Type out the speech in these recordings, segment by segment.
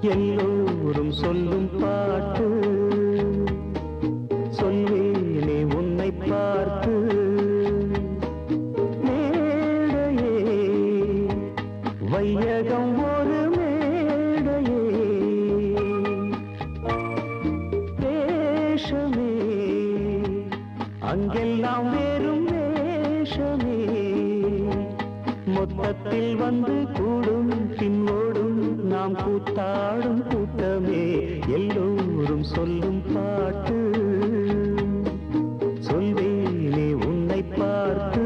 எல்லோரும் சொல்லும் பாட்டு மொத்தத்தில் வந்து கூடும் பின்னோடும் நாம் கூத்தாடும் கூட்டமே எல்லோரும் சொல்லும் பாட்டு சொல்வேனே உன்னை பார்த்து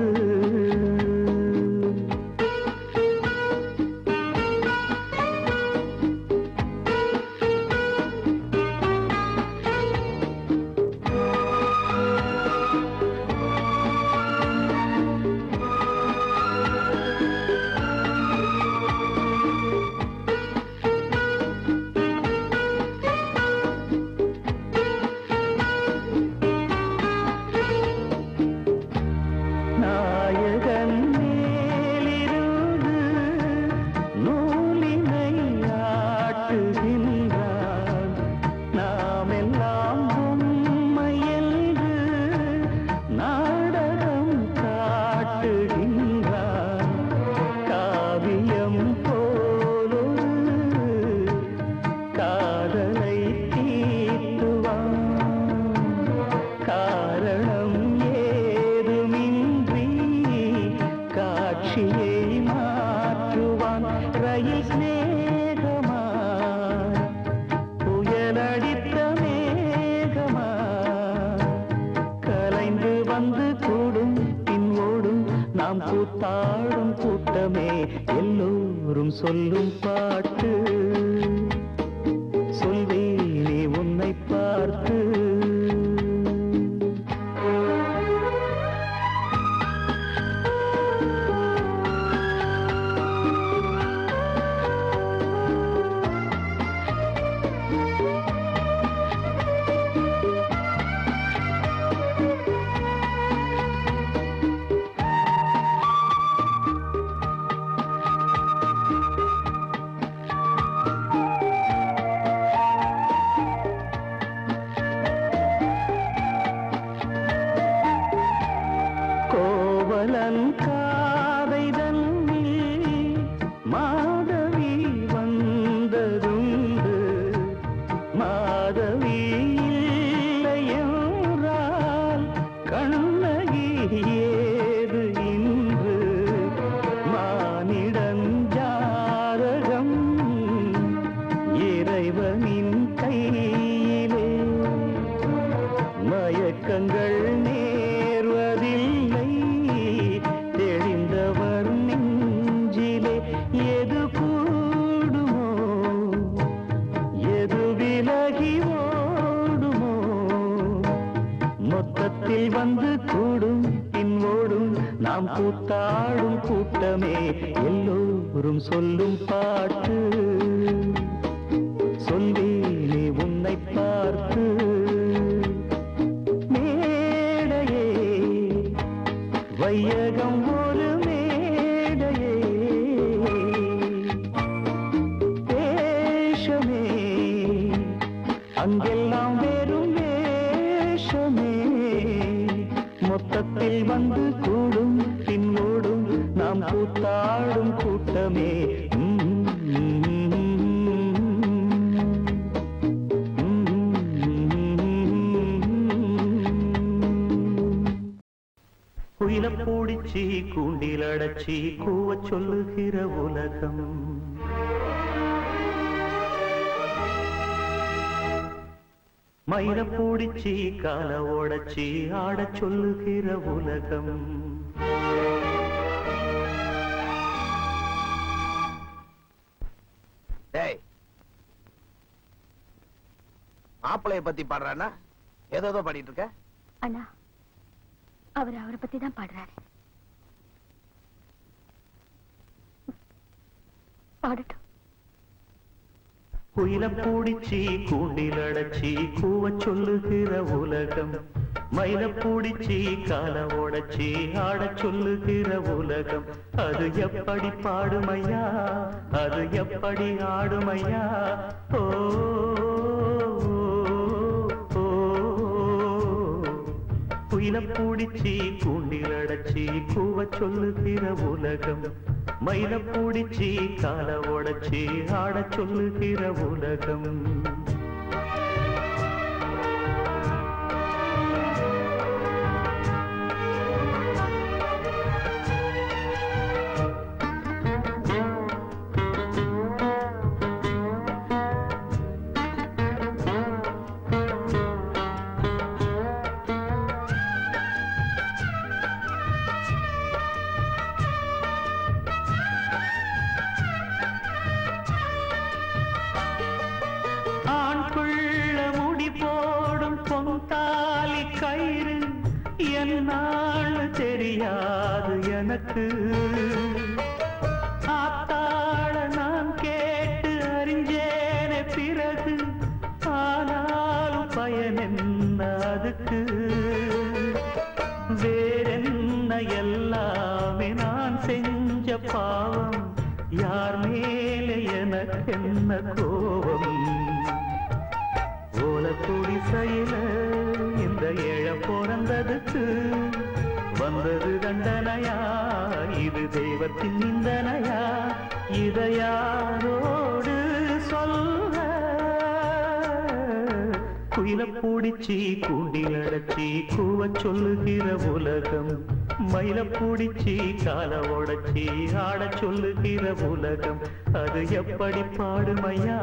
கூத்தாடும் கூட்டமே எல்லோரும் சொல்லும் பாட்டு சொல்வேனே உன்னை பார்த்து காதை தன்னில் மாதவி வந்ததுண்டு மாதவி இல்லையென்றால் கண்ணகி ஏது இன்று மானிடன் ஜாரகம் இறைவனின் கையிலே மயக்கங்கள் நேர்வதில்லை தெளிந்தவர் நெஞ்சிலே எது கூடுமோ எது விலகி ஓடுமோ மொத்தத்தில் வந்து கூடும் பின்னோடும் நாம் கூத்தாடும் கூட்டமே எல்லோரும் சொல்லும் பாட்டு சொல்வேனே உன்னை பார்த்து மேடையே வையகம் ஒரு மேடையே வேஷமே அங்கெல்லாம் வெறும் வேஷமே மொத்தத்தில் வந்து கூடும் பின்னோடும் நாம் கூத்தாடும் கூட்டமே குயில பூடிச்சி கூண்டில் அடைச்சி கூவ சொல்லுகிற உலகம் மயில பூடிச்சி கால ஓடச்சி ஆட சொல்லுகிற உலகம் மாப்பிளைய பத்தி பாடுறானா ஏதோ பாடிட்டு இருக்க அண்ணா அவரை பத்தி தான் பாடுறாரு பாடட்டும் குயில பூடிச்சி கூண்டில் அடைச்சி கூவ சொல்லுகிற உலகம் மயில பூடிச்சி கால ஓடச்சி ஆட சொல்லுகிற உலகம் அது எப்படி பாடுமையா அது எப்படி ஆடுமையா ஓ குயில பூடிச்சி கூண்டில் அடைச்சி கூவ சொல்லுகிற உலகம் மயில பூடிச்சி கால ஓடச்சி ஆட சொல்லுகிற உலகம் எனக்கு ஆத்தாள நான் கேட்டு அறிஞ்சேனே பிறகு ஆனாலும் பயன் என்ன அதுக்கு வேறென்ன எல்லாமே நான் செஞ்ச பாவம் யார் மேலே எனக்கென்ன கோபம் ஓலக்கூடி செயல இந்த ஏழ பிறந்ததுக்கு வந்தது தண்டனையா இது தெய்வத்தின் நிந்தனையா இதை யாரோடு சொல்ல குயில பூடிச்சி கூண்டில் அடைச்சி கூவ சொல்லுகிற உலகம் மயில பூடிச்சி கால உடைச்சி ஆட சொல்லுகிற உலகம் அது எப்படி பாடுமையா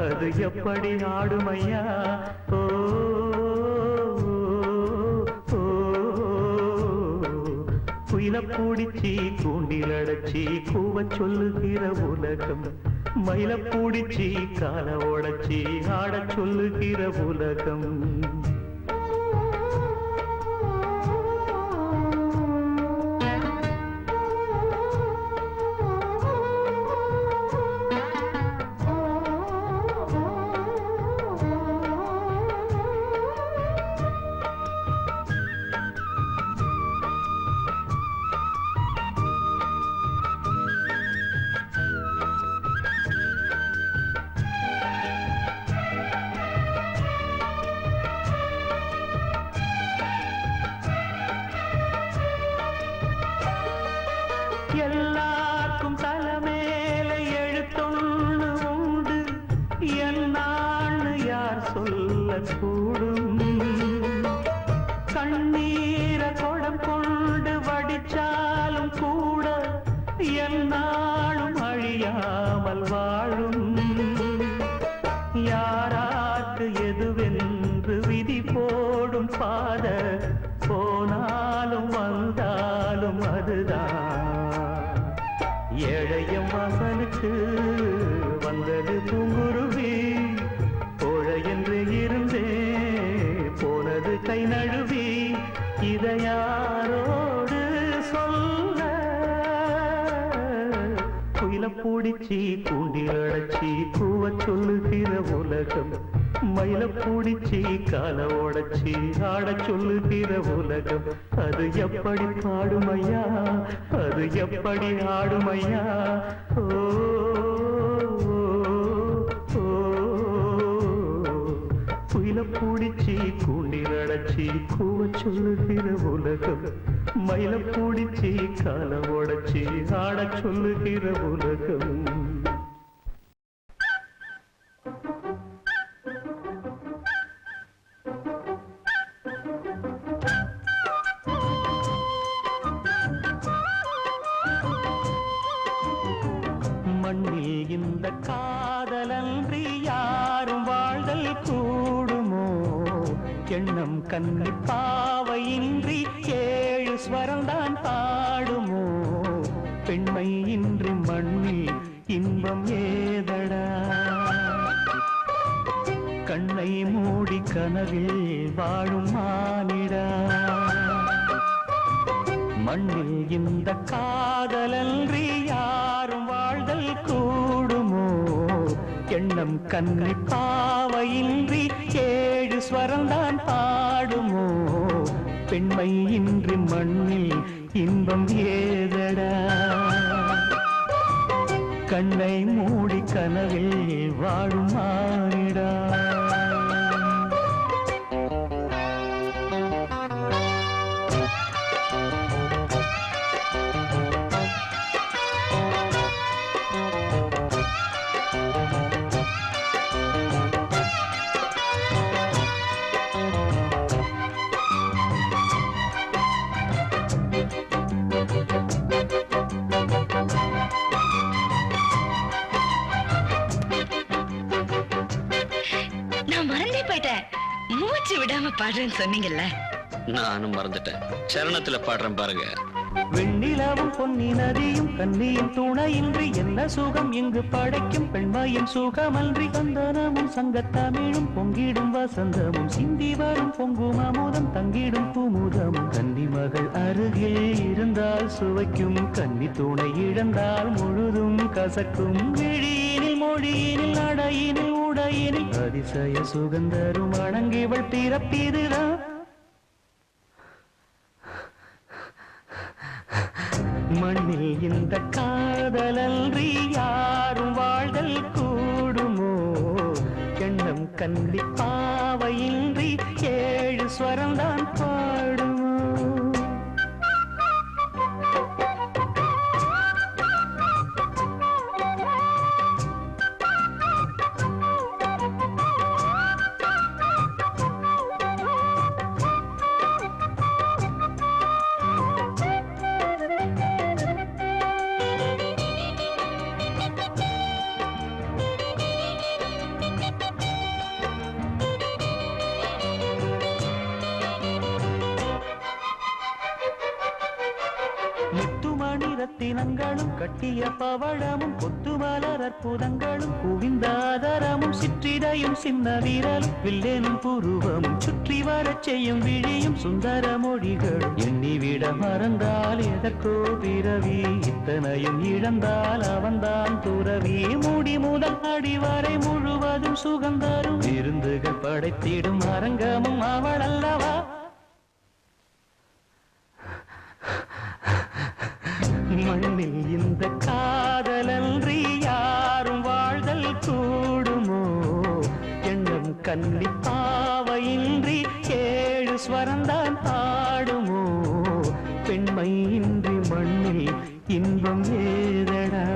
அது எப்படி ஆடுமையா ஓ குயில பூடிச்சி கூண்டில் அடைச்சி கூவ சொல்லுகிற உலகம் மயில பூடிச்சி கால உடைச்சி ஆட சொல்லுகிற உலகம் எல்லாருக்கும் தலைமேல எழுத்தொன்னு உண்டு என்னான்னு யார் சொல்லக்கூடும் கண்ணீர குடம் கொண்டு வடிச்சாலும் கூட என்னாலும் அழியாமல் வாழும் யாராக்கு எதுவென்று விதி போடும் பாத போனாலும் வந்தாலும் அதுதான் ஏழையம் வாசலுக்கு வந்தது பூங்குருவி தோழ என்று இருந்தே போனது கை நழுவி இதை யாரோடு சொல்ல குயில பூடிச்சி கூண்டில் அடைச்சி கூவ சொல்லுகிற உலகம் மயில பூடிச்சி கால உடைச்சி ஆட சொல்லுகிற உலகம் அது எப்படி பாடுமையா அது எப்படி ஆடுமையா ஓ குயில பூடிச்சி கூண்டில் அடைச்சி கூவ சொல்லுகிற உலகம் மயில பூடிச்சி கால உடைச்சி ஆட சொல்லுகிற உலகம் மண்ணில் இந்த காதலன்றி யாரும் வாழ்தல் கூடுமோ எண்ணம் கண்ணி பாவையின்றி ஏழு ஸ்வரம்தான் பாடுமோ பெண்மை இன்றி மண்ணில் இன்பம் ஏதடா கண்ணை மூடி கனவில் வாழும் மானிடா மண்ணில் இந்த காதலன்றி யாரும் வாழ்தல் கூடுமோ எண்ணம் கண்ணி பாவையின்றி ஏழு ஸ்வரம்தான் பாடுமோ பெண்மை இன்றி மண்ணில் இன்பம் ஏதடா கண்ணை மூடி கனவில் வாழும் மானிடா மூச்சு விடாம பாடுறேன்னு சொன்னீங்கல்ல நானும் மறந்துட்டேன் சரணத்துல பாடுறேன் பாருங்க வெண்ணிலாவும் பொன்னி நதியும் கண்ணியும் துணையின்றி என்ன சுகம் இங்கு படைக்கும் பெண்மையின் சுகமன்றி சந்தனமும் சங்கத்தமிழும் பொங்கிடும் வசந்தமும் சிந்தி வரும் பொங்கும் அமுதம் தங்கிடும் குமுதமும் கன்னி மகள் அருகில் இருந்தால் சுவைக்கும் கன்னி துணை இழந்தால் முழுதும் கசக்கும் விழியினில் மொழியினில் நடையினில் உடையினில் அதிசய சுகந்தரும் அணங்கிவள் பிறப்பிதுதான் மண்ணில் இந்த காதலன்றி யாரும் வாழ்தல் கூடுமோ எண்ணம் கண்டி பாவையின்றி 7 ஸ்வரம்தான் பாடுமோ முத்துமணி ரத்தினங்களும் கட்டிய பவழமும் கொத்துமலர் அற்புதங்களும் குவிந்தாதரமும் சிற்றிடையும் சின்ன வீரலும் வில்லேனும் புருவமும் சுற்றி வரச் செய்யும் விழியும் சுந்தர மொழிகளும் எண்ணிவிட மறந்தால் எதற்கோ பிறவி இத்தனையும் இழந்தால் அவன்தான் துறவி மூடி முதல் அடிவரை முழுவதும் சுகந்தரும் விருந்துகள் படைத்திடும் அரங்கமும் அவள் அல்லவா மண்ணில் இந்த காதலன்றி யாரும் வாழ்தல் கூடுமோ எண்ணம் கன்னி பாவையின்றி 7 ஸ்வரந்தான் பாடுமோ பெண்மை இன்றி மண்ணில் இன்பம் ஏதடா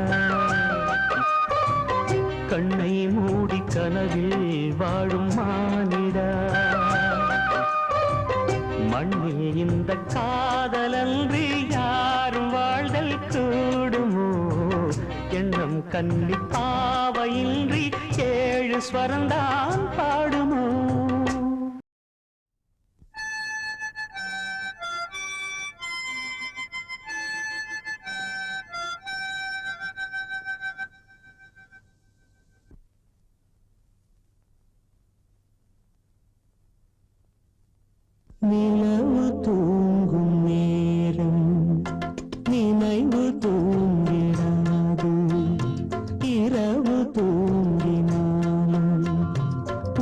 கண்ணை மூடி கனவில் வாழும் மானிடா மண்ணில் இந்த காதலன்றி யாரும் வாழ்தல் கூடுமோ எண்ணம் கன்னி பாவையின்றி 7 ஸ்வரந்தான் பாடுமோ நிலவு தூங்கும் நேரம் நினைவு தூங்கிடாது இரவு தூங்கினாலும்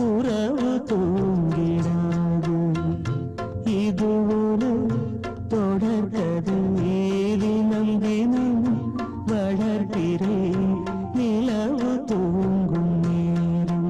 உறவு தூங்கிடாது இது ஒரு தொடர்கதை தினம் தினம் வளர்கிறேன் நிலவு தூங்கும் நேரம்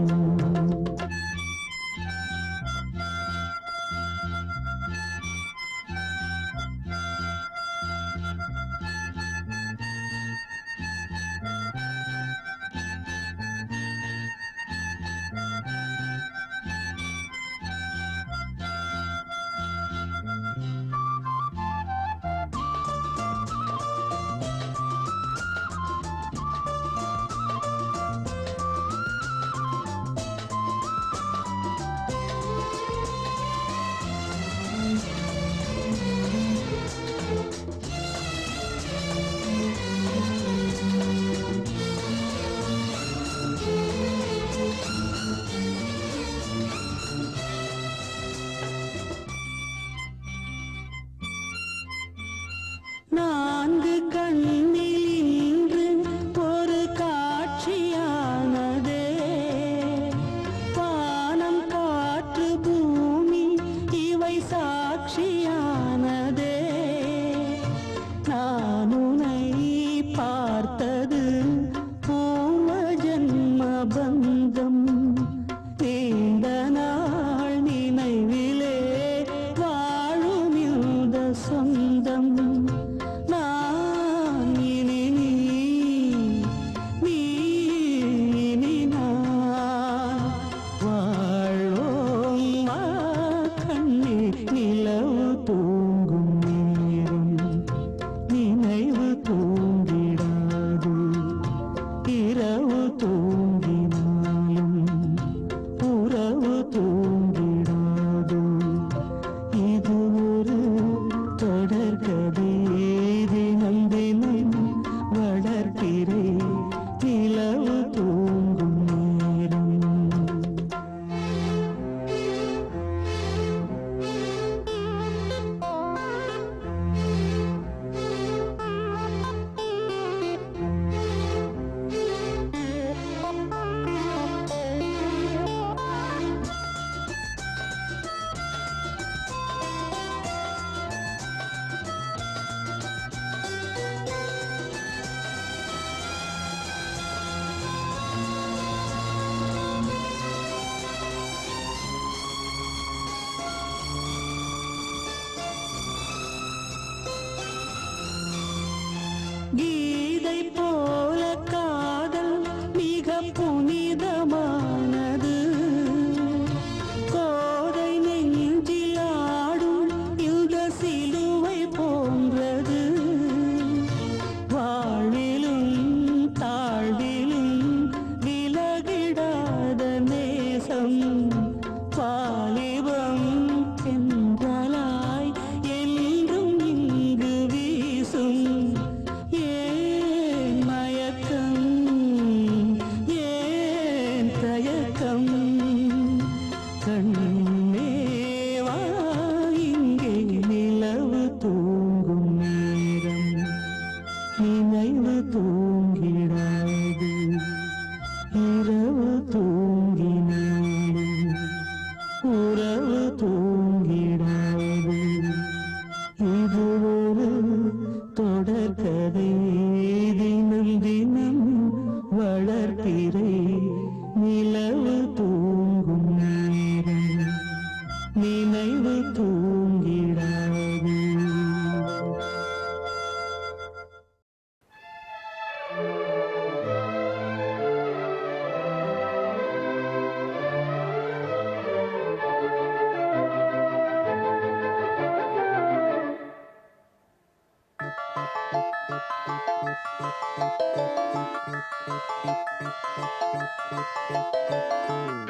முன்னே வா, இங்கே நிலவு தூங்கும் நேரம் நினைவு தூங்கிடாது. இரவு தூங்கினாலும் உறவு தூங்கிடாது. இது ஒரு தொடர்கதை, தினம் தினம் வளர்ப்பிறை. நிலவு தூங்கும் நேரம் நினைவு தூங்கிடாது.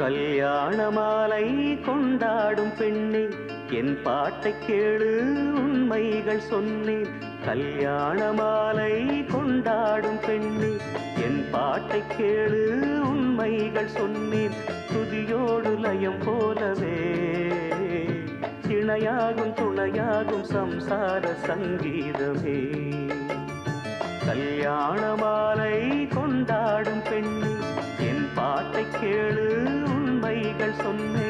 கல்யாண மாலை கொண்டாடும் பெண்ணே, என் பாட்டை கேளு உண்மைகள் சொன்னேன். கல்யாண மாலை கொண்டாடும் பெண்ணே, என் பாட்டை கேளு உண்மைகள் சொன்னேன். துதியோடு லயம் போலவே இணையாகும் துணையாகும் சம்சார சங்கீதமே. கல்யாண மாலை கொண்டாடும் பெண்ணே, என் பாட்டை கேளு உண்மைகள் சொன்னேன்.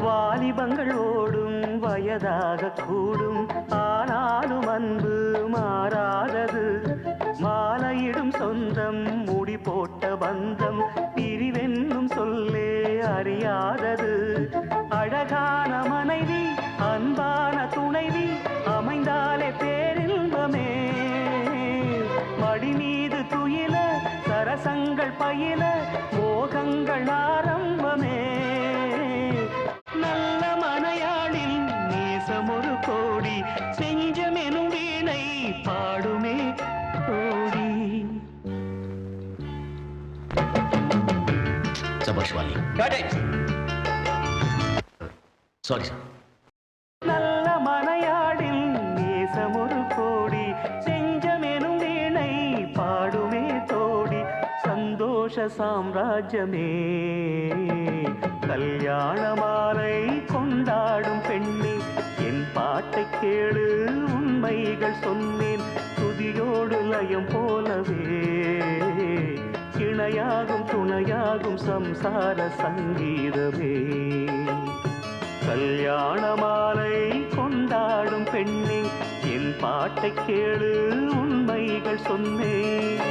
வாலிபங்கள் ஓடும் வயதாக கூடும், ஆனாலும் அன்பு மாறாதது. மாலையிடும் சொந்தம் முடி போட்ட பந்தம் பிரிவென்னும் சொல்லே அறியாதது. அழகான மனைவி அன்பான துணைவி அமைந்தாலே பேரின்பமே. மடி மீது துயில சரசங்கள் பயில மோகங்கள் ஆரம்பமே. நல்ல மனையாளில் நேசமொரு கோடி, செஞ்சமெனும் வீணை பாடுமே கோடி. சபாஷ்வாலி சாரி சார். நல்ல மனையாளில் நேசமொரு கோடி, செஞ்சமெனும் வீணை பாடுமே தோடி. சந்தோஷ சாம்ராஜ்யமே கல்யாண மாலை கொண்டாடும் பெண்ணே, என் பாட்டை கேளு உண்மைகள் சொன்னேன். துதியோடு லயம் போலவே இணையாகும் துணையாகும் சம்சார சங்கீதமே. கல்யாண மாலை கொண்டாடும் பெண்ணே, என் பாட்டை கேளு உண்மைகள் சொன்னேன்.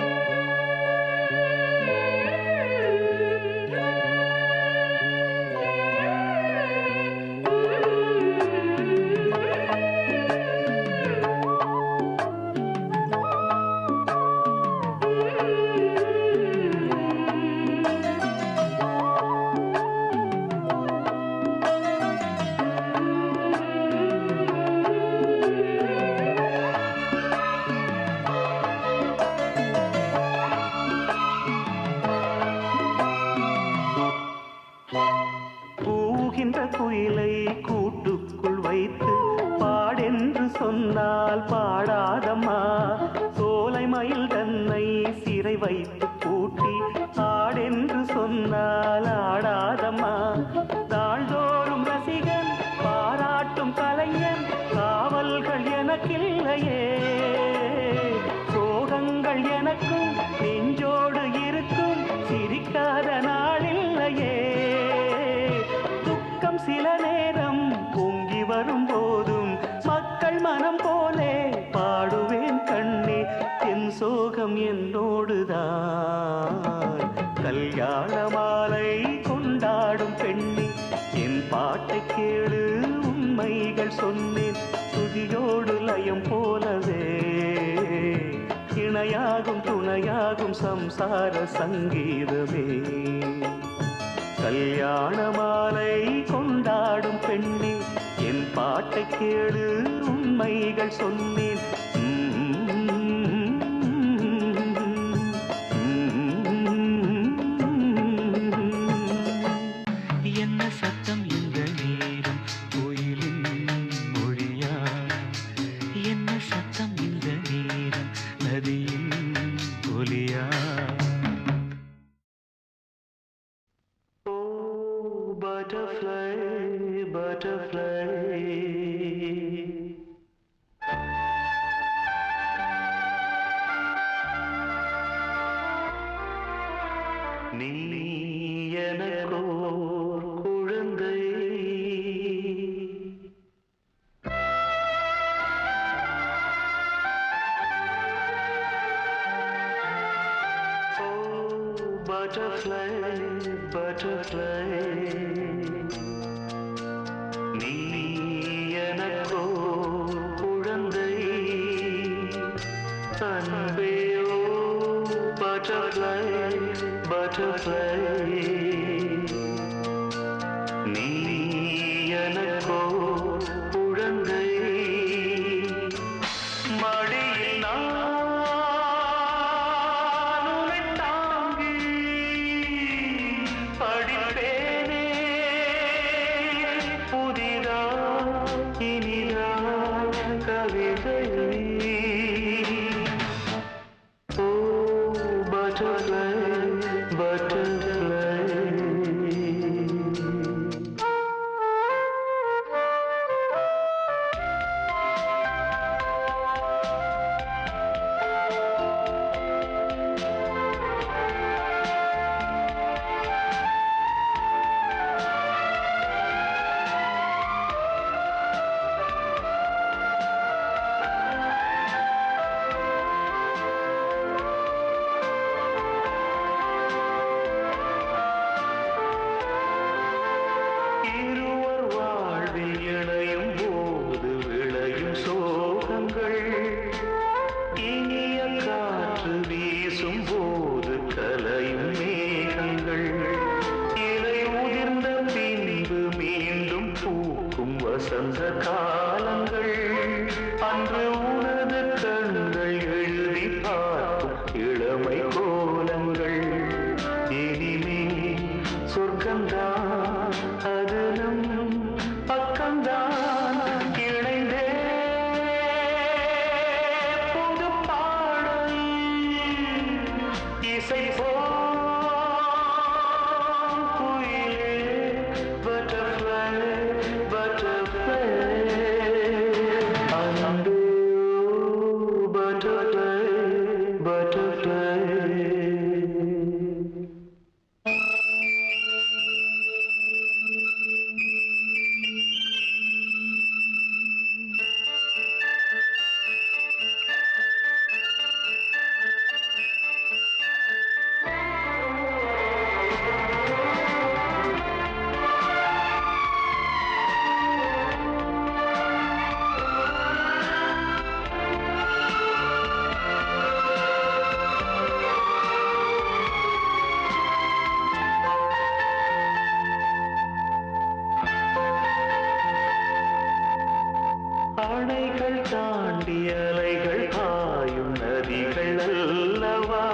குயிலை கூட்டுக்குள் வைத்து பாடென்று சொன்னால் பாடாதம்மா. சோலை மயில் தன்னை சிறை வைத்து பூட்டி ஆடென்று சொன்னால் ஆடாதம்மா. நாள்தோறும் ரசிகன் பாராட்டும் கலைஞன், காவல்கள் எனக்கில்லையே. சோகங்கள் எனக்கும் நெஞ்சோடு இருக்கும், சிரிக்காத நாளில்லையே. சில நேரம் பொங்கி வரும் போதும் மக்கள் மனம் போலே பாடுவேன் கண்ணே. என் சோகம் என்னோடுதான். கல்யாண மாலை கொண்டாடும் பெண்ணே, என் பாட்டை கேளு உண்மைகள் சொன்னேன். துதியோடு லயம் போலவே இணையா இணையாகும் துணையாகும் சம்சார சங்கீதமே. கல்யாண மாலை கொண்டாடும் பெண்ணே, என் பாட்டை கேளு உண்மைகள் சொன்னேன். என்ன சத்தம் இந்த நேரம் கோயிலின் மொழியா? என்ன சத்தம் இந்த நேரம் நதியின் ஒலியா? Butterfly, butterfly. நீ எனக்கோர் குழந்தை. Butterfly, butterfly. நீ எனக்கோர் குழந்தை. அன்பேயோ butterfly, butterfly. நீ எனக்கோர் குழந்தை. மடியில் நான் உன்னை தாங்கி படிப்பேனே. புதிதா இனிதா கவிதை. ஓ butterfly, butterfly. இருவர் வாழ்வில் இணையும் போது விளையும் சோகங்கள். இனிய காற்று வீசும் போது கலையும் மேகங்கள். இலை உதிர்ந்த பின்பு மீண்டும் பூக்கும் வசந்த காலங்கள். அன்று உனது கண்கள் எழுதி பார்க்கும் இளமை கோலங்கள். இனிமே சொர்க்கம்தான் அது நம் பக்கம்தான். இணைந்தே புது பாடல் இசை போல் குயிலே. Butterfly, butterfly. அன்பே butterfly, butterfly. அணைகள் தாண்டி அலைகள் பாயும் நதிகள் அல்லவா?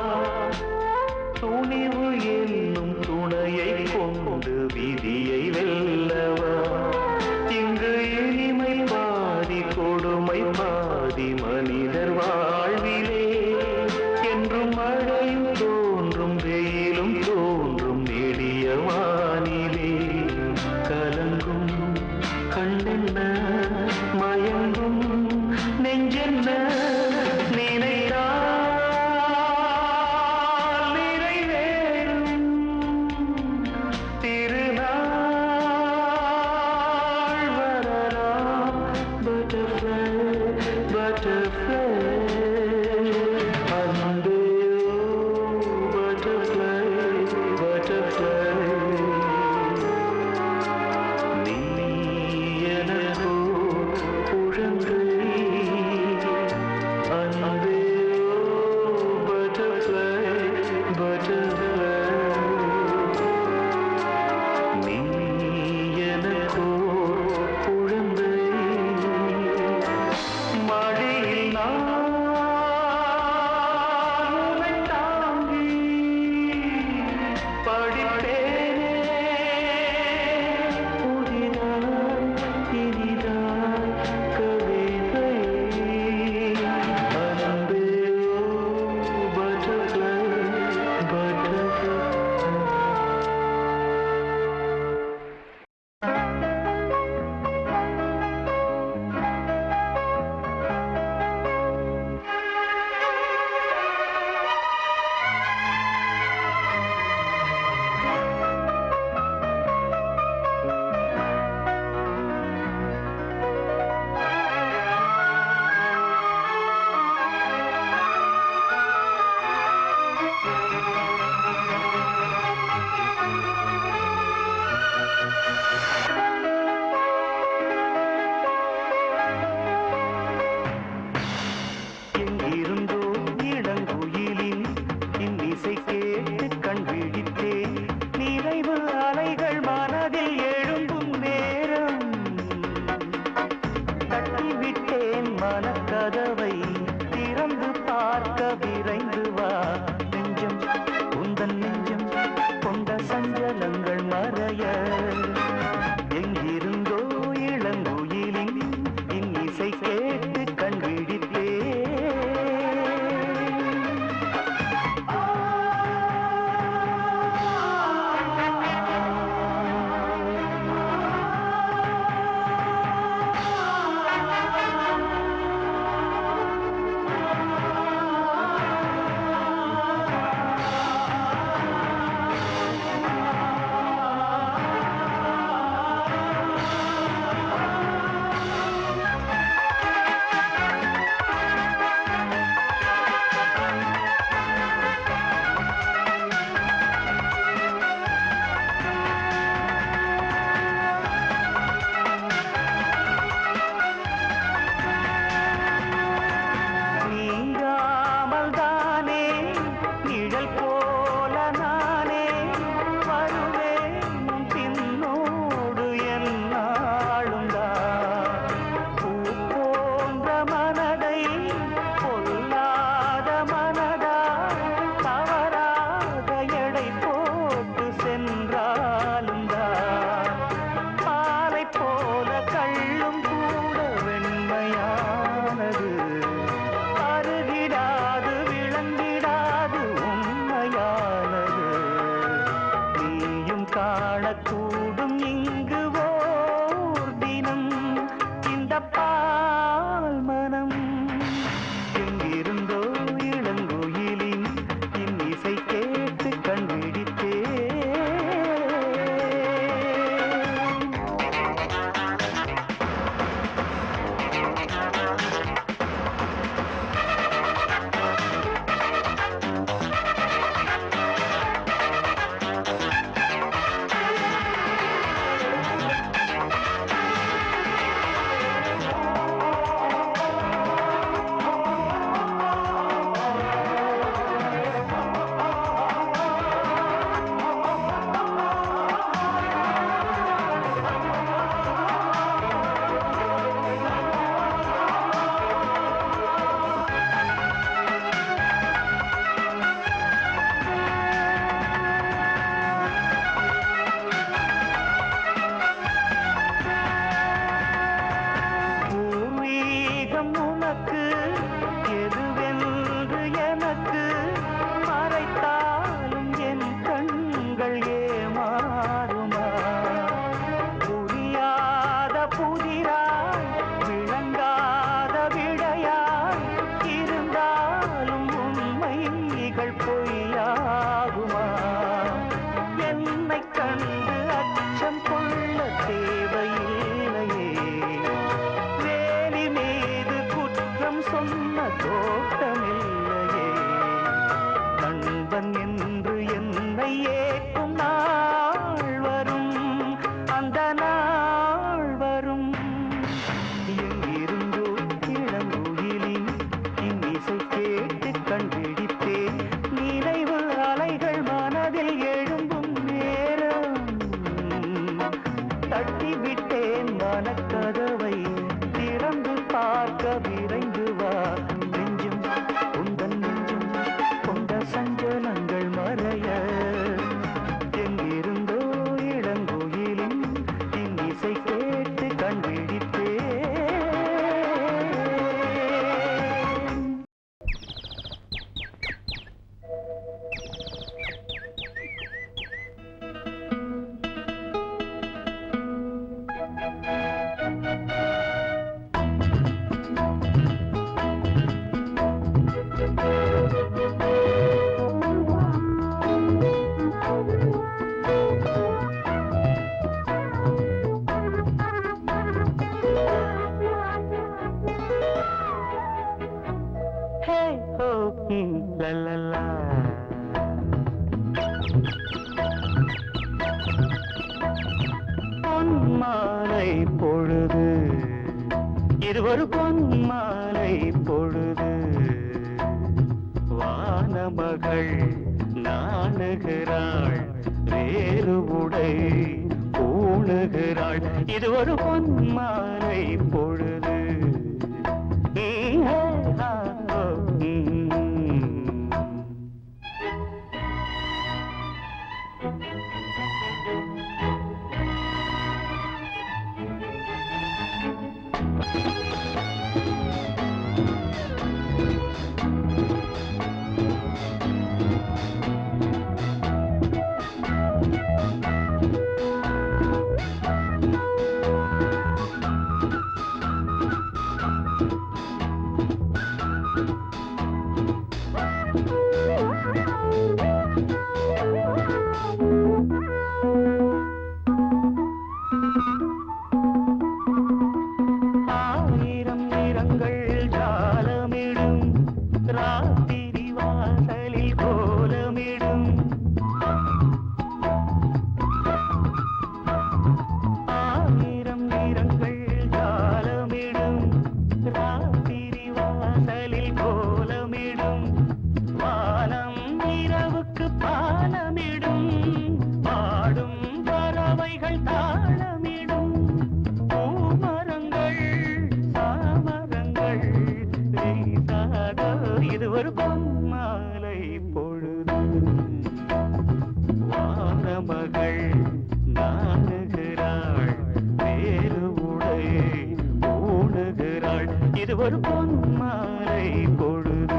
துணிவு என்னும் துணையை கொண்டு விதியை வெல்லவா? இங்கு இனிமை பாதி கொடுமை பாதி மனிதர் வாழ்விலே. என்றும் மழையும் தோன்றும் வெயிலும் தோன்றும் நெடிய வானிலே. கலங்கும் கண்ணென்ன மயங்கும் நெஞ்சென்ன காணக்கூடும் இங்கு ஓர் தினம் இந்த பால் மனம் எங்கிருந்தோ இளங்குயிலின் இன்னிசை கேட்டு கண்பிடித்தே பொன்மாலை பொழுது இது ஒரு பொன்மாலை பொழுது வானமகள் நாணுகிறாள் வேறு உடை பூணுகிறாள் இது ஒரு பொன்மாலை பொழுது ஒரு பொன்மாலை பொழுது.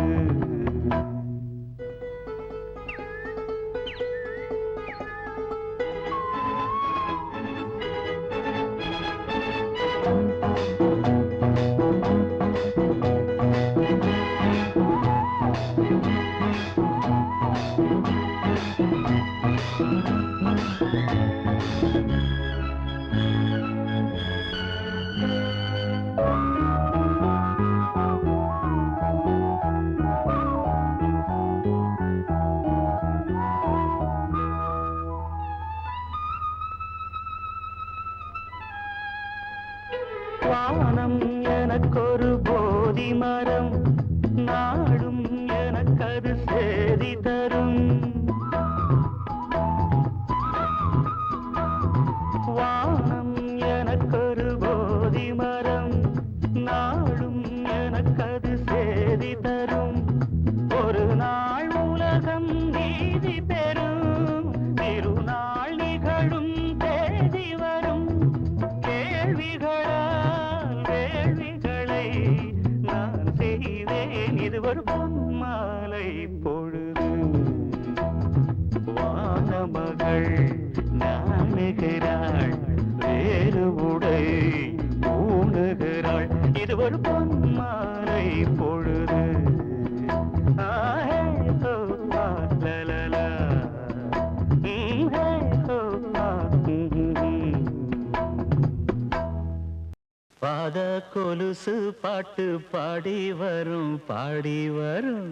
வானம் எனக்கொரு போதி மரம், நாடும் எனக்கது சேதி தரும். வானம் எனக்கொரு போதி மரம், நாடும் எனக்கது சேதி தரும். ஒரு நாள் உலகம் நீதி பெறும், திருநாள் நிகழும் தேதி வரும். கேள்விகளால் வேள்விகளை நான் செய்வேன், இது ஒரு பொன்மாலை பொழுது. வானமகள் நாணுகிறாள், வேறு உடை ஊணுகிறாள், இது ஒரு பொன்மாலை பொழுது. பாத கொலுசு பாட்டு பாடி வரும் பாடி வரும்.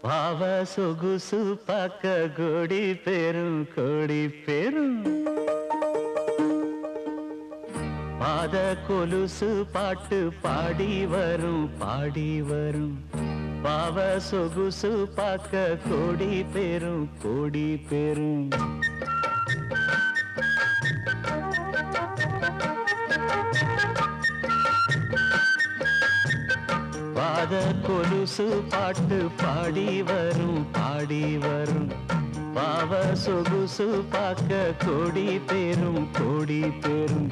பாவ சொகுசு பார்க்க கொடி பெரும் கொடி பெரும். பாத கொலுசு பாட்டு பாடி வரும் பாடி வரும். பாவ சொகுசு பார்க்க கொடி பெரும் கொடி பெரும். பாத கொலுசு பாட்டு பாடி வரும் பாடி வரும். பாவ சொகுசு பார்க்க கொடி பெரும் கொடி பெரும்.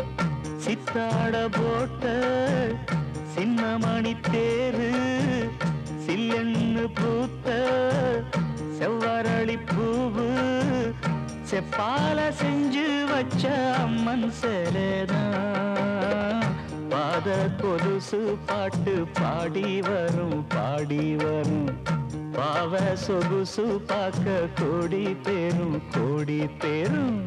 சித்தாட போட்ட சின்னமணி தேரு, சில்லென்னு பூத்த செவ்வரளி பூவு, செப்பால செஞ்சு வச்ச அம்மன் சேலேதான். பாத கொலுசு பாட்டு பாடி வரும் பாடி வரும். பாவ சொகுசு பார்க்க கொடி பெரும் கொடி பெரும்.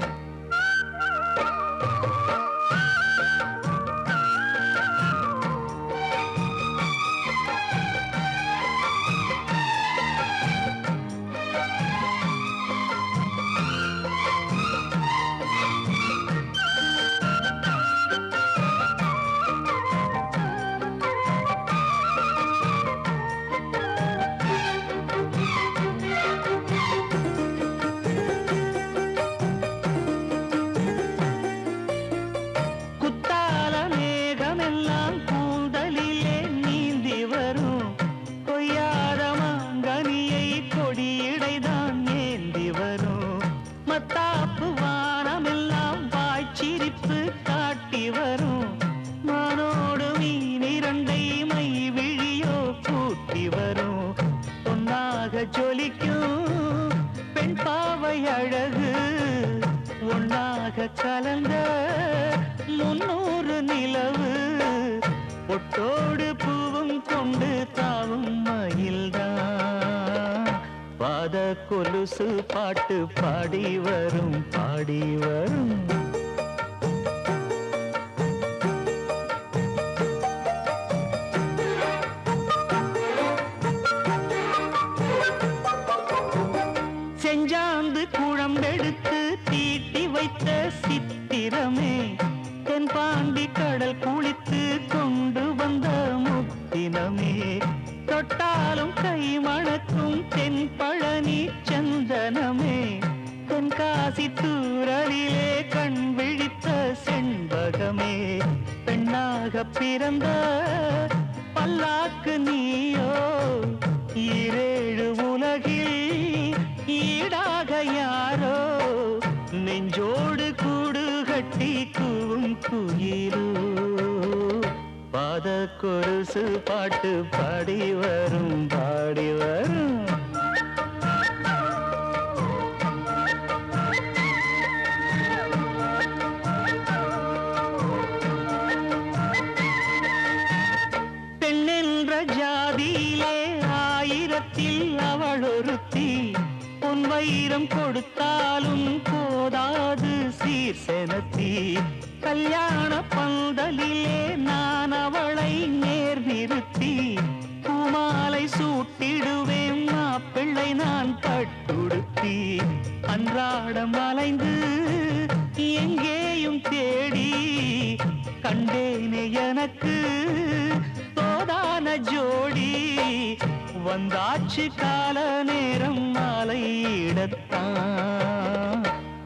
கலந்த 300 நிலவு, பொட்டோடு பூவும் கொண்டு தாவும் மயில்தான். பாத கொலுசு பாட்டு பாடி வரும் பாடி வரும். செஞ்சாந்து குழம்பெடுத்து தீட்டி வைத்த சித்திரமே, தென்பாண்டி கடல் குளித்து கொண்டு வந்த முத்தினமே, தொட்டாலும் கை மணக்கும் தென்பழனி சந்தனமே, தென்காசி தூரலிலே கண் விழித்த செண்பகமே, பெண்ணாக பிறந்த பல்லாக்கு நீயோ, ஈரேழு உலகில் ஈடாக யாரோ, நெஞ்சோடு கூடு கட்டி கூவும் குயிலோ. பாத கொலுசு பாட்டு பாடி வரும் பாடி வரும். பெண்ணென்ற ஜாதியிலே 1000ல் அவள் ஒருத்தி, பொன் வைரம் கொடுத்தாலும் போதாது சீர்செனத்தி கல்யாண பந்தலிலே நான் அவளை நேர் நிறுத்தி பூமாலை சூட்டிடுவேன் மாப்பிள்ளை நான் பட்டுடுத்தி அன்றாடம் அலைந்து எங்கேயும் தேடி கண்டேனே எனக்கு தோதான ஜோடி வந்தாச்சு கால நேரம் மாலையிடத்தான்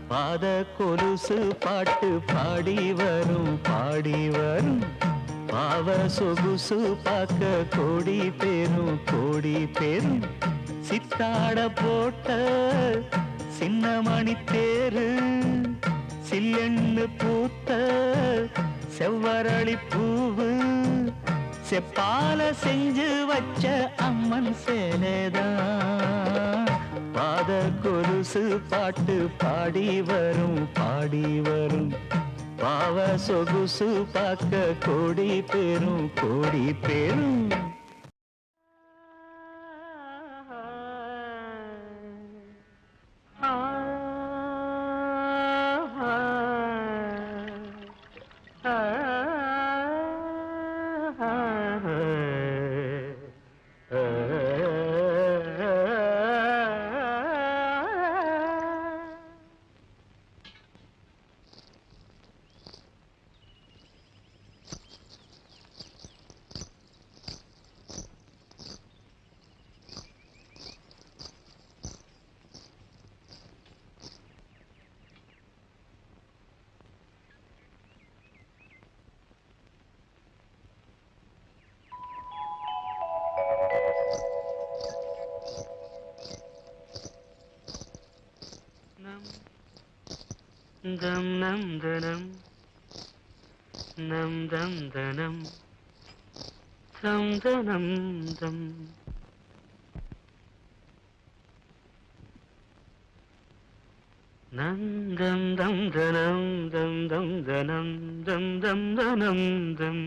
பாத கொலுசு பாட்டு பாடி வரும் பாவ சொகுசு பார்க்க கோடி பேரும் சித்தாட போட்ட சின்ன மணி தேரு சில்லெண்ணு பூத்த செவ்வரளி பூவு செப்பால செஞ்சு வச்ச அம்மன் சேலைதான் பாத கொலுசு பாட்டு பாடி வரும் பாவ சொகுசு பார்க்க கோடி பேரும் dum nam danam nam dam danam dam danam dam nam dam dam danam dam dam danam dam dam danam dam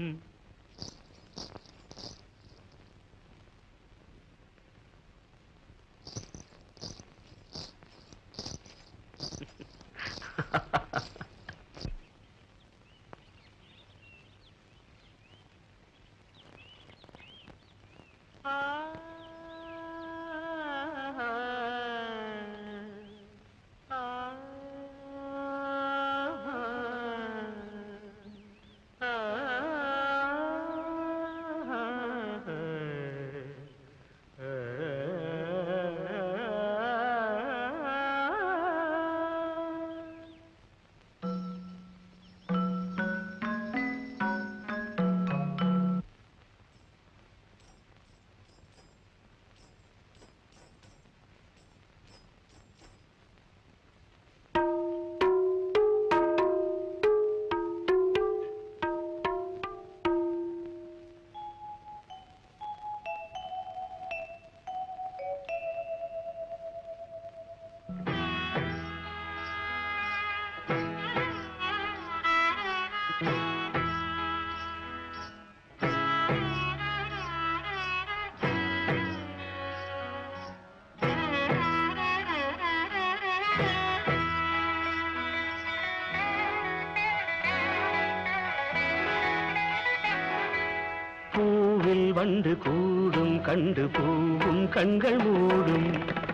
வண்டு கூடும் கண்டு பூவும் கண்கள் மூடும்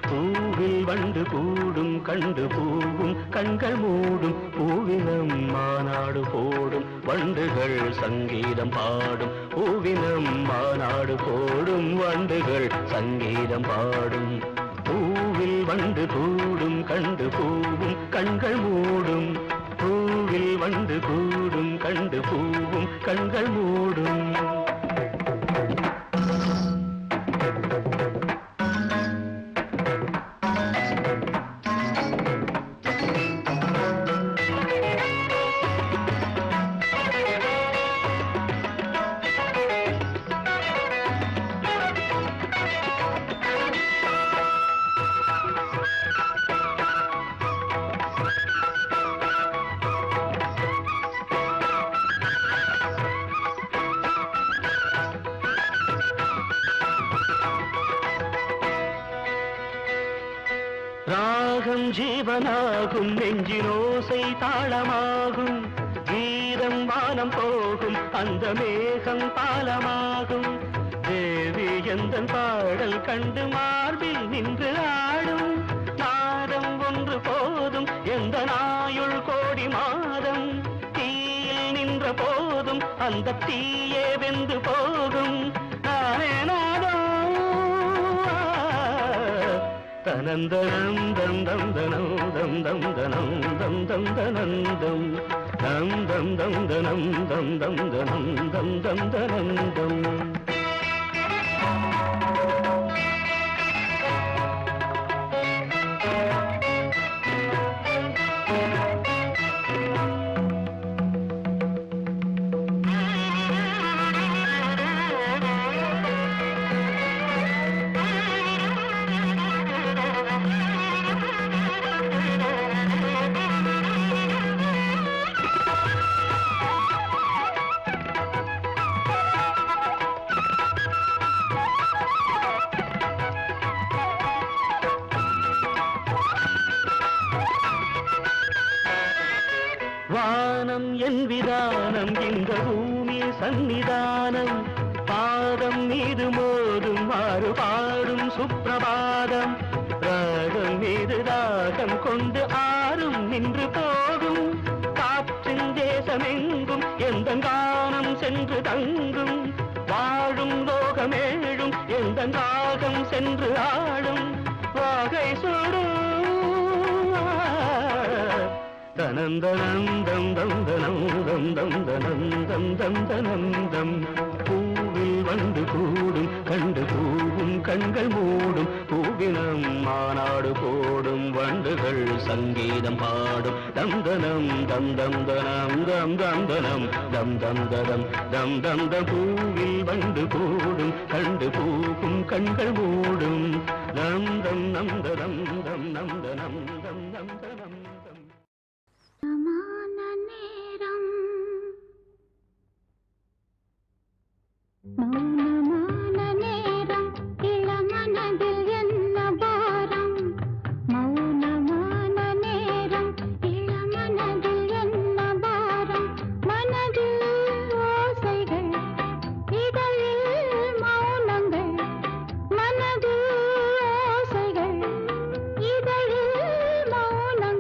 பூவில் வண்டு கூடும் கண்டு பூவும் கண்கள் மூடும் பூவினம் மாநாடு போடும் வண்டுகள் சங்கீதம் பாடும் பூவினம் மாநாடு போடும் வண்டுகள் சங்கீதம் பாடும் பூவில் வண்டு கூடும் கண்டு பூவும் கண்கள் மூடும் பூவில் வண்டு கூடும் கண்டு பூவும் கண்கள் மூடும் ராகம் ஜீவனாகும் நெஞ்சினோசை தாளமாகும் கீதம் வானம் போகும் அந்த மேகம் பாலமாகும் தேவி எந்தன் பாடல் கண்டு மார்பில் நின்று ஆடும் நாதம் ஒன்று போதும் எந்த நாயுள் கோடி மாதம் தீயில் நின்ற போதும் அந்த தீயே வெந்து போகும் நானே நாதம் தனந்தனம் தம் தம் தனம் தம் தம் தனம் தம் தம் தனந்தம் தம் தம் தம் தனம் தம் தம் தனம் தம் தம் தனந்தம் வானம் என் விதானம் இந்த பூமி சந்நிதானம் பாதம் மீது மோதும் மாறு பாடும் சுப்பிரபாதம் ராகம் மீது ராகம் கொண்டு ஆறும் நின்று போகும் காற்றின் தேசமெங்கும் எந்த கானம் சென்று தங்கும் வாழும் லோகமேழும் எந்த ராகம் சென்று ஆடும் வாகை சுடும் தனந்தனந்தம் தம் தனந்தம் தம் தனந்தம் தம் தனந்தம் பூவில் வந்து கூடும் கண்டு பூவும் கண்கள் மூடும் பூவினம் மாநாடு போடும் வண்டுகள் சங்கீதம் பாடும் தம் தனம் தம் தம் தனம் தம் தம் தனம் தம் தம் ததம் தம் தம் த பூவில் வந்து கூடும் கண்டு பூவும் கண்கள் மூடும் தம் தம் நம் தம் தம் நம் தனம் தம் நம் தனம் தம் சமான நேரம் மௌனமான நேரம் இளமனதில் என்ன பாரம் மௌனமான நேரம் இளமனதில் என்ன பாரம் மனதில் ஓசைகள் இதழில் மௌனங்கள் மனதில் ஓசைகள் இதழில் மௌனங்கள்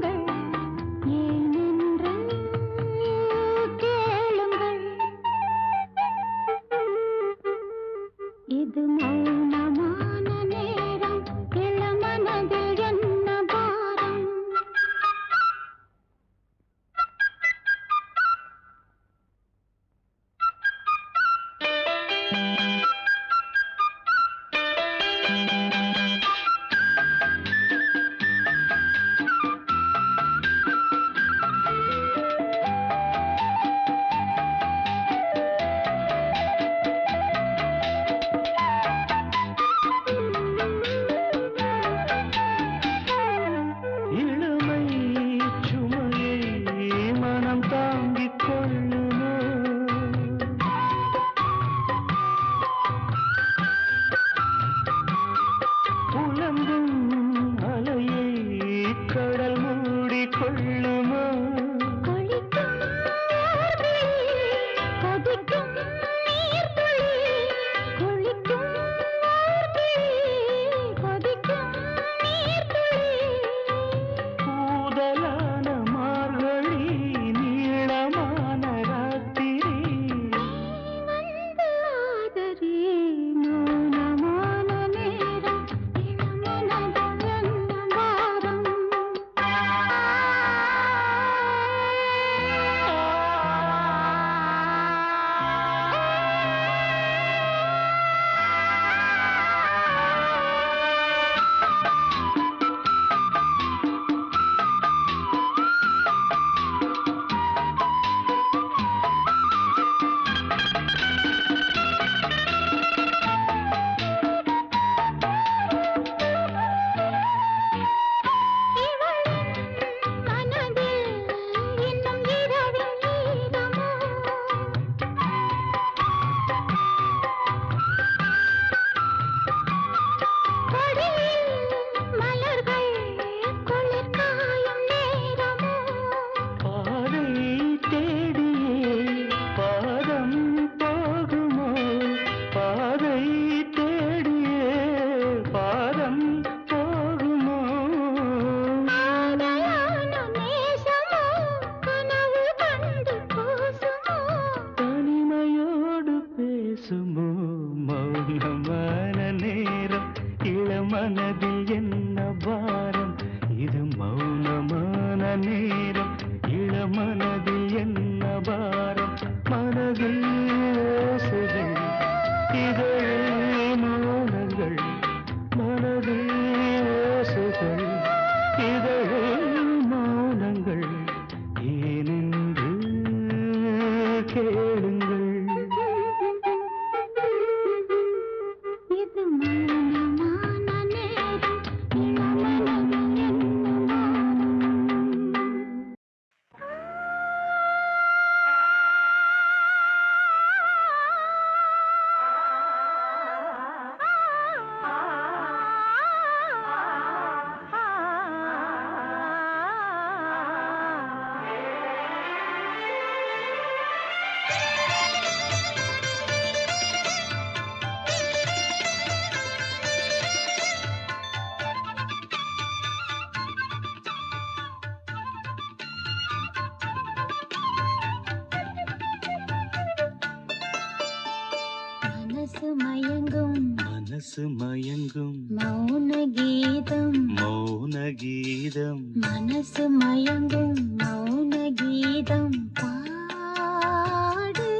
மனசு மயங்கும் மௌன கீதம் பாடு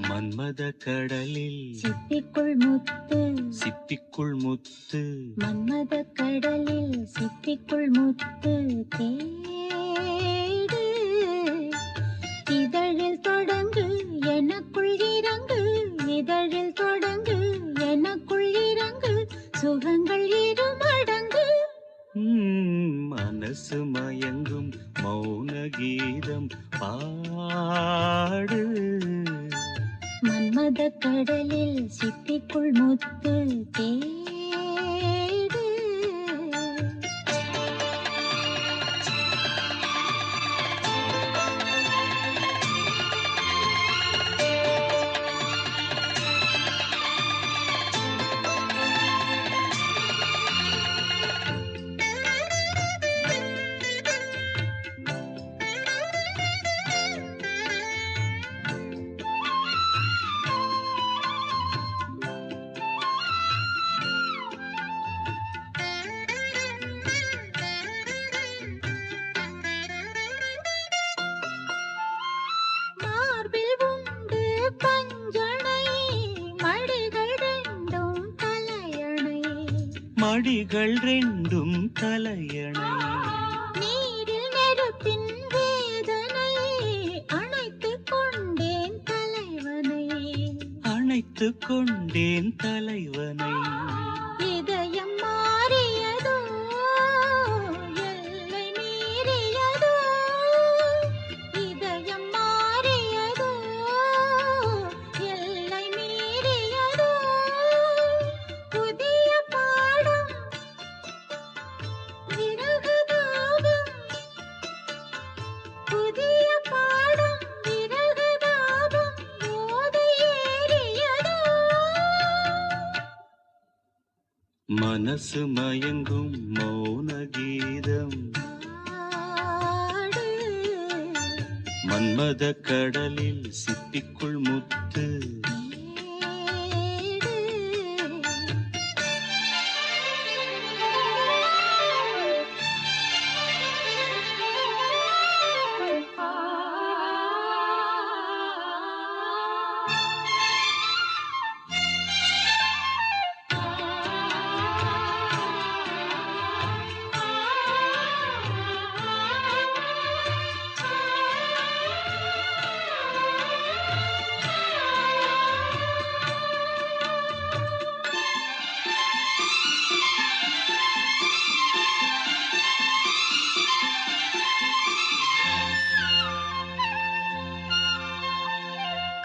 மன்மத கடலில் சிப்பிக்குள் முத்து மன்மத கடலில் சிப்பிக்குள் முத்து தேடு இதழில் தொடங்கு எனக்குள் இறங்கு இதழில் தொடங்கு எனக்குள் இறங்கு சுகங்கள் இரு மடங்கு மனசு மயங்கும் மௌன கீதம் பாடு மன்மத கடலில் சிப்பிக்குள் முத்து தேடு மடிகள் ரெண்டும் தலையணை நீரில் நெருப்பின் வேதனை அணைத்துக் கொண்டேன் தலைவனை இதயம் மாறியதோ எல்லை மீறியதோ இதயம் மாறியதோ எல்லை மீறியதோ புதிய பாடம் விரகதாபம் புதிய பாடம் விரகதாபம் போதை ஏறியதோ மனசு மயங்கும் மௌன கீதம் பாடு மன்மத கடலில் சிப்பிக்குள் முத்து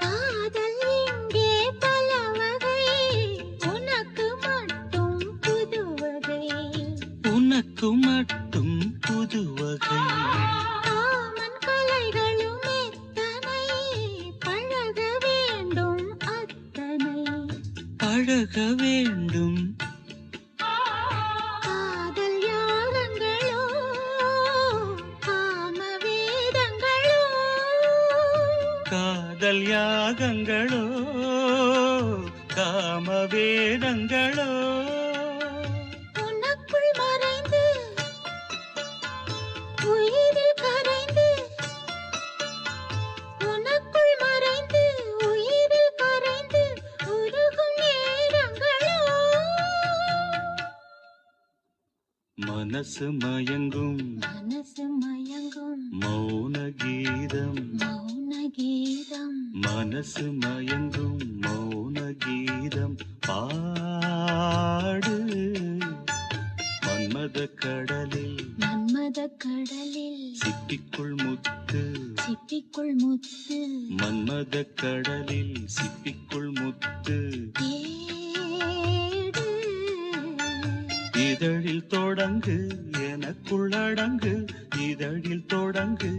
காதல் இங்கே பல வகை உனக்கு மட்டும் புதுவகை உனக்கு மட்டும் புதுவகை காமன் கலைகளும் எத்தனை பழக வேண்டும் அத்தனை பழக வேண்டும் காதல் யாகங்களோ காம வேதங்களோ காதல் யாகங்களோ காம வேதங்களோ உனக்குள் மறைந்து உயிரில் கரைந்து உனக்குள் மறைந்து உயிரில் கரைந்து உருகும் நேரங்களோ மனசு மயங்கும் மனசு மயங்கும் மௌன கீதம் மௌன கீதம் மனசு மயங்கும் மௌன கீதம் பாடு மன்மத கடலில் சிப்பிக்குள் முத்து மன்மத கடலில் சிப்பிக்குள் முத்து தேடு இதழில் தொடங்கு எனக்குள்ளடங்கு இதழில் தொடங்கு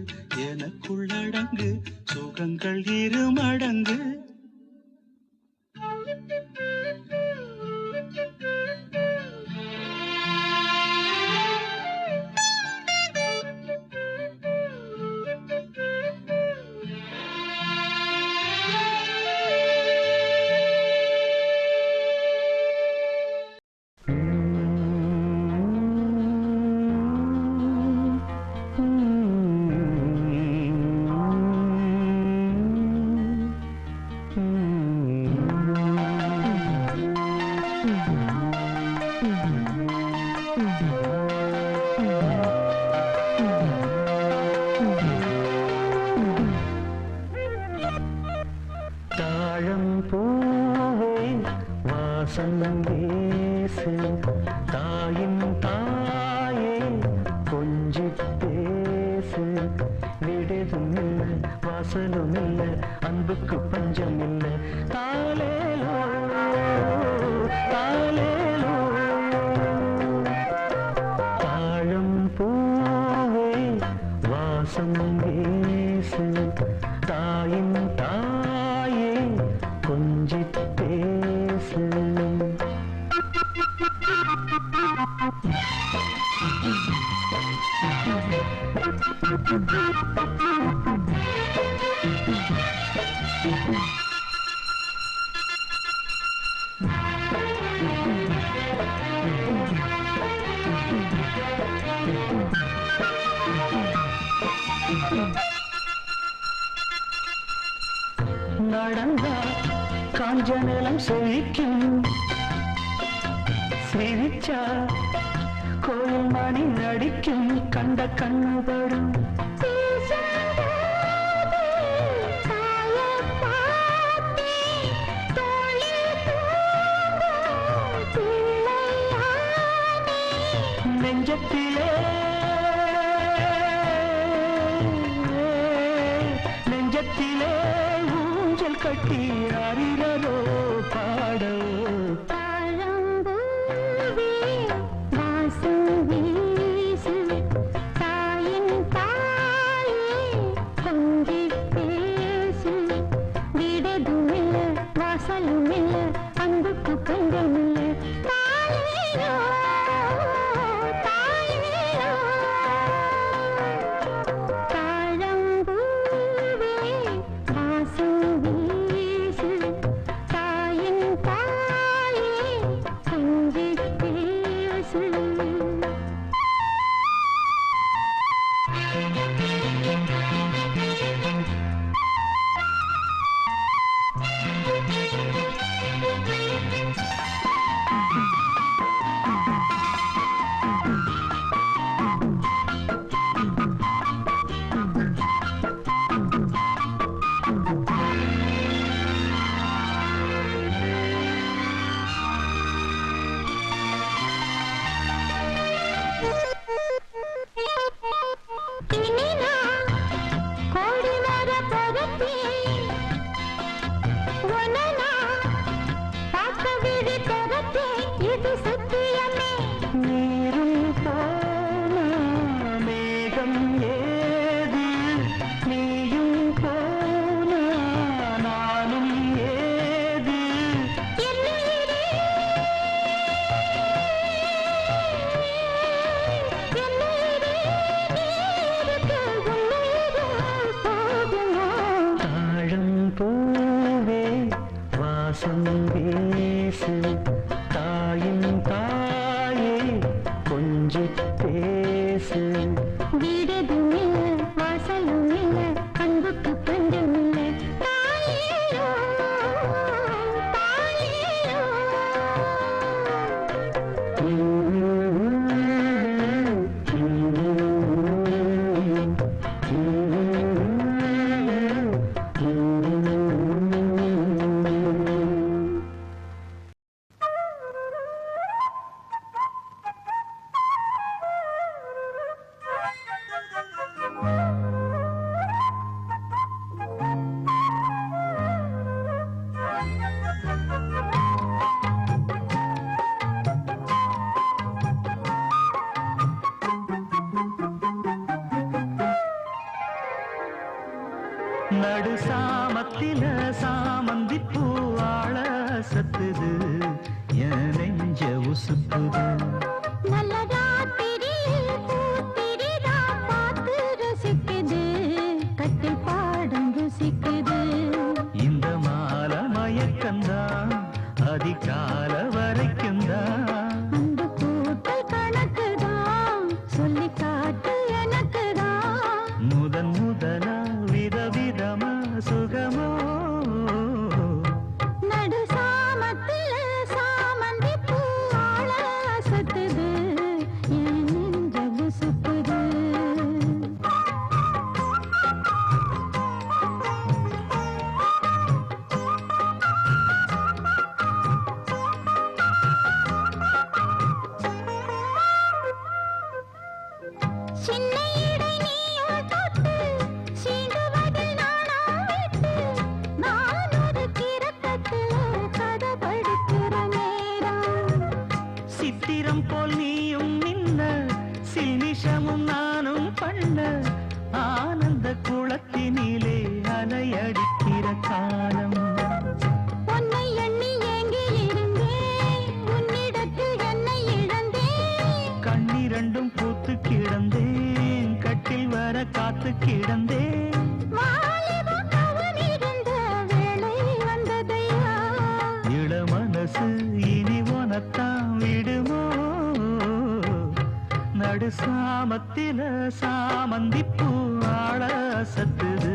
எனக்குள்ளடங்கு சுகங்கள் இரு மடங்கு தாழம் பூவே வாசம் வீசு தாயின் தாயே கொஞ்சி பேசு விடுதும் இல்லை வாசலும் இல்லை அன்புக்கு பஞ்சம் இல்லை தாலேலோ தாலேலோ தாழம் பூவே வாசம் வீசு தாயின் தாயே கொஞ்சி பேசு நடந்தா காஞ்ச நிலம் செழிக்கும் சிரிச்சா கோயில் மணி நடிக்கும் கண்ட கண்ணுபடும் நெஞ்சத்திலே நெஞ்சத்திலே ஊஞ்சல் கட்டி அறிகிறோ பாடோ அன்புக்கு பஞ்சமில்லை தாயோ தாயோ தாழம்பூவே வாசம் வீசு தாயின் தாயே கொஞ்சி பேசு வாசம் வீசு தாயின் தாயே கொஞ்சி பேசு வீடுதும் இல்லை வாசலும் இல்லை அன்புக்கு பஞ்சம் இல்லை தாயோ தாயோ நடு சாமத்தில சாமந்தி பூவாழ சத்துது என் நெஞ்ச உசுப்புது நல்ல ராத்திரியில் பூத்திரிரா பார்த்து ரசிக்குது கட்டில் பாடம் ருசிக்குது இந்த மாலை மயக்கந்தான் அதிகால வரைக்கும் தான் அந்த கூட்டல் கணக்குதான் சொல்லி காட்டு எனக்கு தான் முதன் முதலா விதவிதமா சுகமோ நடு சாமத்தில சாமந்தி பூவாழ சத்து ரெண்டும் பூத்து கிடந்தேன் கட்டில் வர காத்து கிடந்தேன் இள மனசு இனி உனத்தான் விடுமோ நடு சாமத்தில சாமந்திப்பூ ஆள சத்துது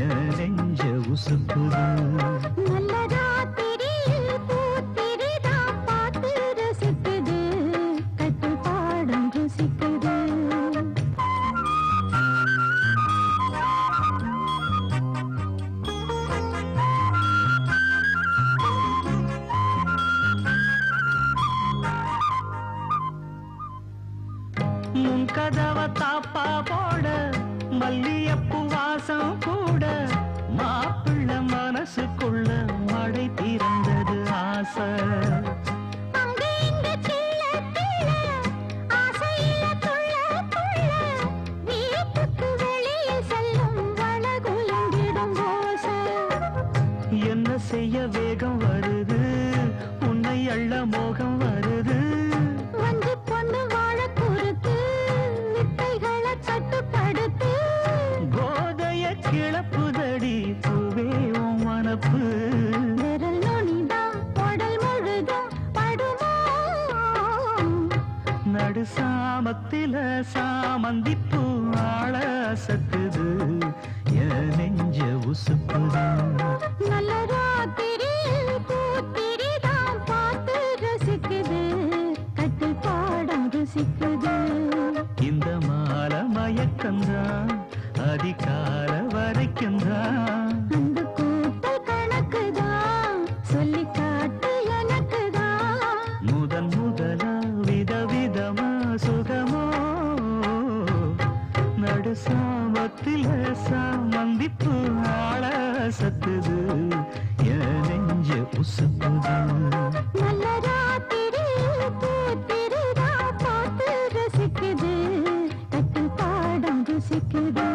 என் நெஞ்ச உசுப்புது முன் கதவ தாப்பா போட மல்லியப்பூ வாசம் கூட மாப்பிள்ள மனசுக்குள்ள மழை பிறந்தது ஆசை என்ன செய்ய வேகம் வருது உன்னை அள்ள மோகம் வருது போதைய கிளப்புதடி பூவே உன் மனப்பு நடு சாமத்தில சாமந்திப்பூ ஆள சத்துது என் நெஞ்ச உசுப்புது நல்ல ராத்திரி பூத்திரிதான் பார்த்து ரசிக்குது கட்டில் பாடம் ருசிக்குது இந்த மால மயக்கந்தான் அதிகால வரைக்கும்தான் அந்த கூட்டல் கணக்குதான் சொல்லி காட்டு எனக்குதான் முதன் முதலா விதவிதமா சுகமோ நடு சாமத்தில சாமந்திப்பு ஆள சத்துது என் நெஞ்ச உசுப்புது நல்ல ராத்திரி பூத்திரிதான் பார்த்து ரசிக்குது கட்டில் பாடம் ருசிக்குது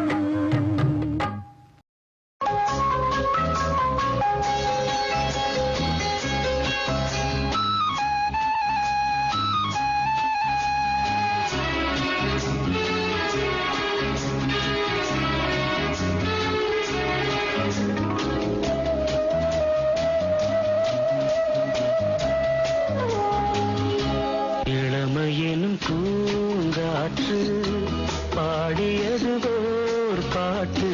இளமையெனும் பூங்காற்று பாடியது ஓர் பாட்டு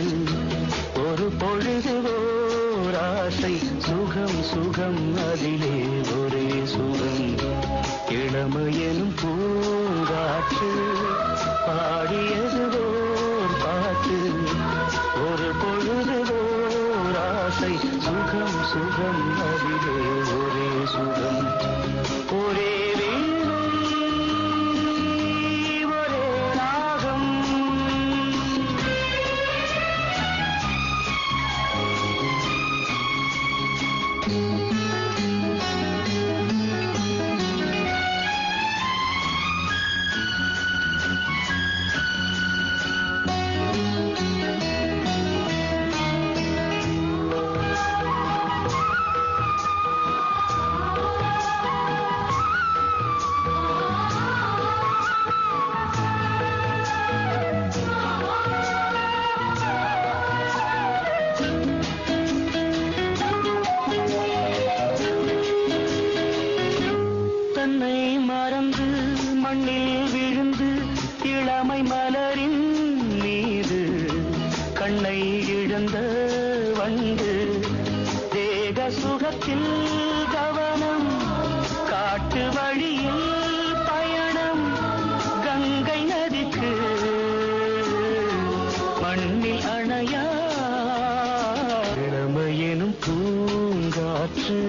ஒரு பொழுது ஓர் ஆசை சுகம் சுகம் அதிலே ஒரே சுகம் இளமையெனும் பூங்காற்று பாடியது ஓர் பாட்டு ஒரு பொழுது ஓர் ஆசை சுகம் சுகம் அதிலே ஒரே சுகம் ஒரே சுகத்தில் கவனம் காட்டு வழியில் பயணம் கங்கை நதிக்கு மண்ணில் அணையா இளமையெனும் பூங்காற்று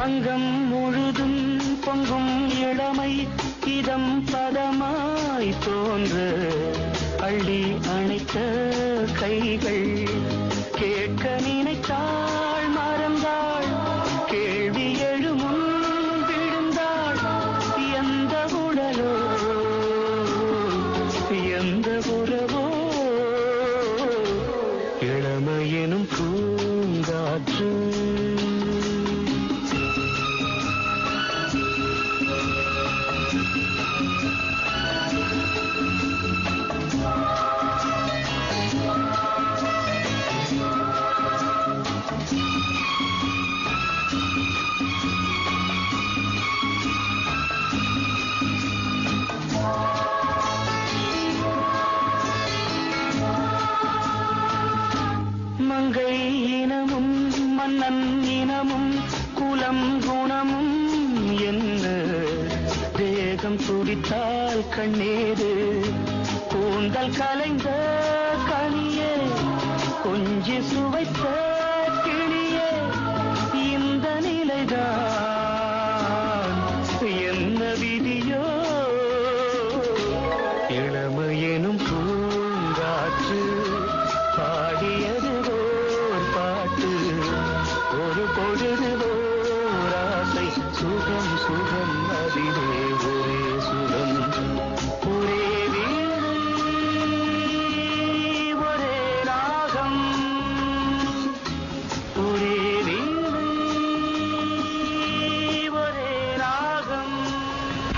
அங்கம் முழுதும் பொங்கும் இளமை இதம் பதமாய் தோன்று அள்ளி அணைத்த கை கைகள் கேட்க நினைத்தாள் மறந்தாள் கேள்வி எழுமுன் விழுந்தாள் எந்த உடலோ எந்த உறவோ இளமையெனும் பூங்காற்று மங்கை இனமும் மன்னன் இனமும் குலம் குணமும் என்ன தேகம் துடித்தால் கண்ணீரு கூந்தல் கலைந்த கனியே கொஞ்சி சுவைத்த கிளியே இந்த நிலைதான் என்ன விதியோ இளமையெனும் பூங்காற்று பாடியது ஓர் பாட்டு ஒரு பொழுது ஓர் ஆசை சுகம் சுகம் அதிலே